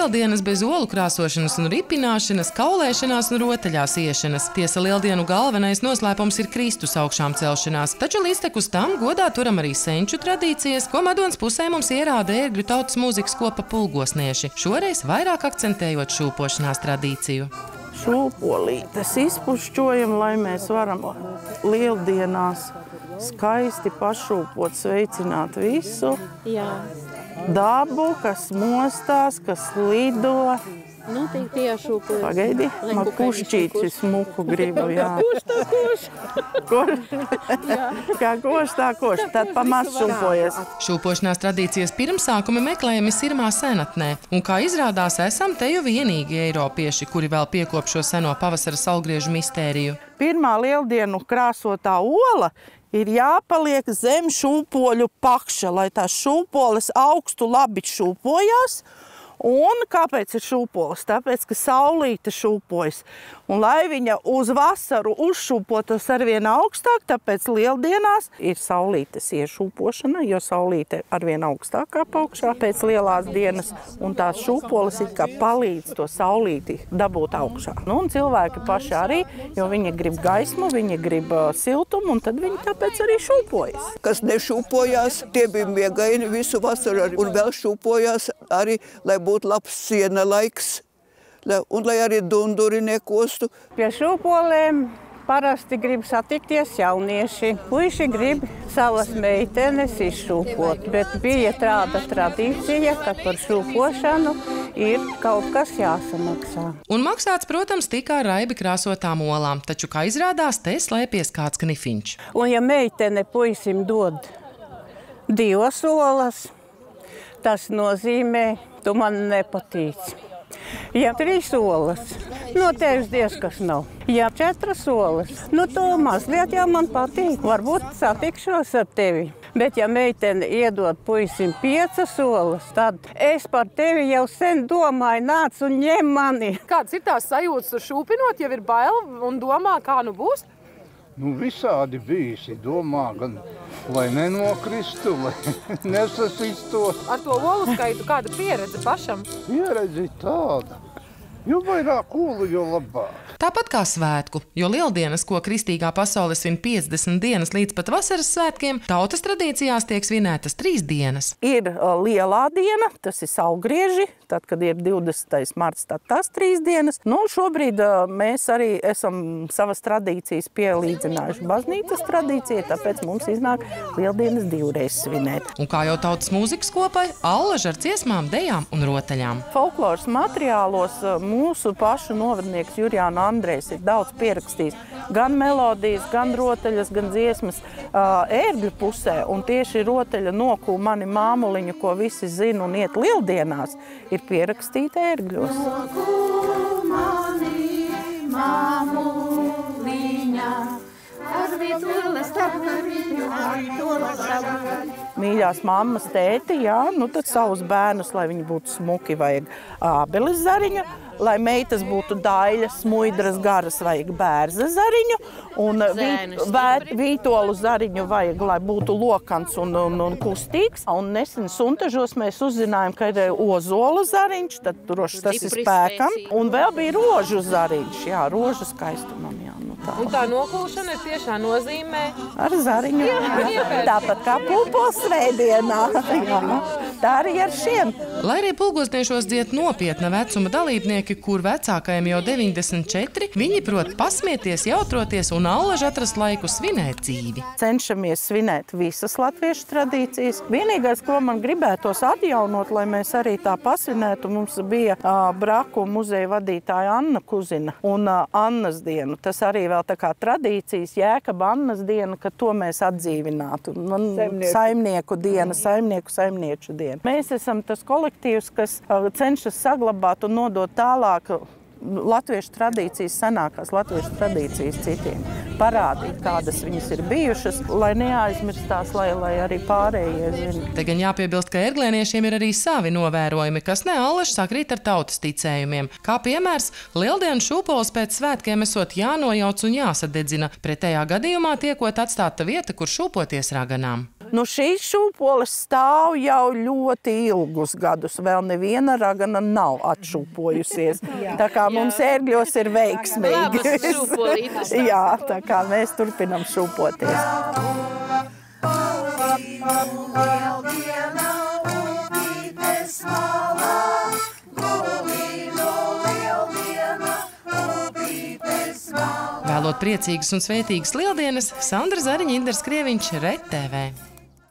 lieldienas bez olu krāsošanas un ripināšanas, kaulēšanās un rotaļās iešanas. Tiesa lieldienu galvenais noslēpums ir Kristus augšām celšanās, taču līdztekus tam godā turam arī senču tradīcijas, ko Madonas pusē mums ierāda ērgļu tautas mūzikas kopa Pulgosnieši, šoreiz vairāk akcentējot šūpošanās tradīciju. Šūpolītes izpušķojam, lai mēs varam lieldienās skaisti pašūpot, sveicināt visu. Jā. Dabu, kas mostās, kas lido. Nu, tie šūpojas. Pagaidi, man kušķītis smuku gribu, jā. Kā koš, tā koš, tad pamaz šūpojas. Šūpošanās tradīcijas pirmsākumi meklējami Sirmā senatnē, un kā izrādās, esam te jau vienīgi eiropieši, kuri vēl piekop šo seno pavasara saulgriežu mistēriju. Pirmā lieldienu krāsotā ola ir jāpaliek zem šūpoļu pakša, lai tās šūpoles augstu labi šūpojās. Un kāpēc ir šūpoles? Tāpēc, ka saulīte šūpojas. Un lai viņa uz vasaru uzšūpotos arvien augstāk, tāpēc lieldienās ir saulītes iešūpošana, jo saulīte arvien augstāk augšā pēc lielās dienas. Un tās šūpoles it kā palīdz to saulīti dabūt augšā. Nu, un cilvēki paši arī, jo viņi grib gaismu, viņi grib siltumu, un tad viņi tāpēc arī šūpojas. Kas nešūpojās, tie bija miegaini visu vasaru un vēl šūpojās arī, lai būtu labs siena laiks, un lai arī dunduri nekostu. Pie šūpolēm parasti grib satikties jaunieši. Puiši grib savas meitenes izšūpot, bet bija tāda tradīcija, ka par šūpošanu ir kaut kas jāsamaksā. Un maksāts, protams, tika ar raibi krāsotām olām, taču, kā izrādās, te slēpies kāds knifiņš. Un ja meitene puisim dod 2 olas, tas nozīmē, tu man nepatīc. Ja 3 olas, no tevis diez kas nav. Ja 4 olas, nu to mazliet jau man patīk. Varbūt satikšos ar tevi. Bet ja meitene iedod puisim 5 olas, tad es par tevi jau sen domāju, nāc un ņem mani. Kāds ir tās sajūtas uz šūpinot, jau ir bail un domā, kā nu būs? Nu, visādi bijis, domā, gan lai nenokristu, lai nesasistos. Ar to olu skaitu kāda pieredze pašam? Pieredze tāda. Jo vairāk olu, jo labāk. Tāpat kā svētku, jo lieldienas, ko kristīgā pasaule svin 50 dienas līdz pat vasaras svētkiem, tautas tradīcijās tiek svinētas 3 dienas. Ir lielā diena, tas ir saulgrieži, tad, kad ir 20. marts, tad tas 3 dienas. Nu, šobrīd mēs arī esam savas tradīcijas pielīdzinājuši baznīcas tradīcijai, tāpēc mums iznāk lieldienas 2 reizes svinēt. Un kā jau tautas mūzikas kopai, allaž ar ciesmām, dejām un rotaļām. Folkloras materiālos mūsu pašu novadnieks Jurijāna Andrejs ir daudz pierakstījis gan melodijas, gan rotaļas, gan dziesmas ērgļu pusē. Un tieši rotaļa Nokū mani māmuliņu, ko visi zina un iet lieldienās, ir pierakstīta ērgļos. Nokū mani māmuliņa, mīļās mammas, tēti, jā, nu tad savus bērnus, lai viņi būtu smuki, vajag ābeles zariņu, lai meitas būtu daļas, smuidras, garas, vajag bērza zariņu, un vītolu zariņu vajag, lai būtu lokans un kustīgs. Un nesen suntažos mēs uzzinājām, ka ir ozola zariņš, tad droši tas ir spēkam, un vēl bija rožu zariņš, jā, rožu skaistumam, jā. Un tā nokūšana ir tiešā nozīmē? Ar zariņu. Jā. Tāpat kā pulpols svētdienā. Jā. Tā arī ar šiem. Lai arī Pulgosniešos dzied nopietna vecuma dalībnieki, kur vecākajiem jau 94, viņi prot pasmieties, jautroties un allaž atrast laiku svinēt dzīvi. Cenšamies svinēt visas latviešu tradīcijas. Vienīgais, ko man gribētos atjaunot, lai mēs arī tā pasvinētu, mums bija Braku muzeja vadītāja Anna Kuzina un Annas dienu. Tas arī vēl tā kā tradīcijas, Jēkaba Annas diena, ka to mēs atdzīvinātu. Saimnieku diena, saimnieču diena. Mēs esam tas kolektīvs, kas cenšas saglabāt un nodot tālāk latviešu tradīcijas, senākās latviešu tradīcijas citiem. Parādīt, kādas viņas ir bijušas, lai neaizmirstās, lai arī pārējie zina. Te gan jāpiebilst, ka ērglēniešiem ir arī savi novērojumi, kas neallaž sakrīt ar tautas ticējumiem. Kā piemērs, lieldienu šūpoles pēc svētkiem esot jānojauc un jāsadedzina, pretējā gadījumā tiekot atstāta vieta, kur šūpoties raganām. Nu, šīs šūpoles stāv jau ļoti ilgus gadus. Vēl neviena ragana nav atšūpojusies. Tā kā mums ērgļos ir veiksmīgi. Jā, tā kā mēs turpinam šūpoties. Vēlot priecīgas un svētīgas lieldienas, Sandra Zariņa, Indra Skrieviņš, RTV.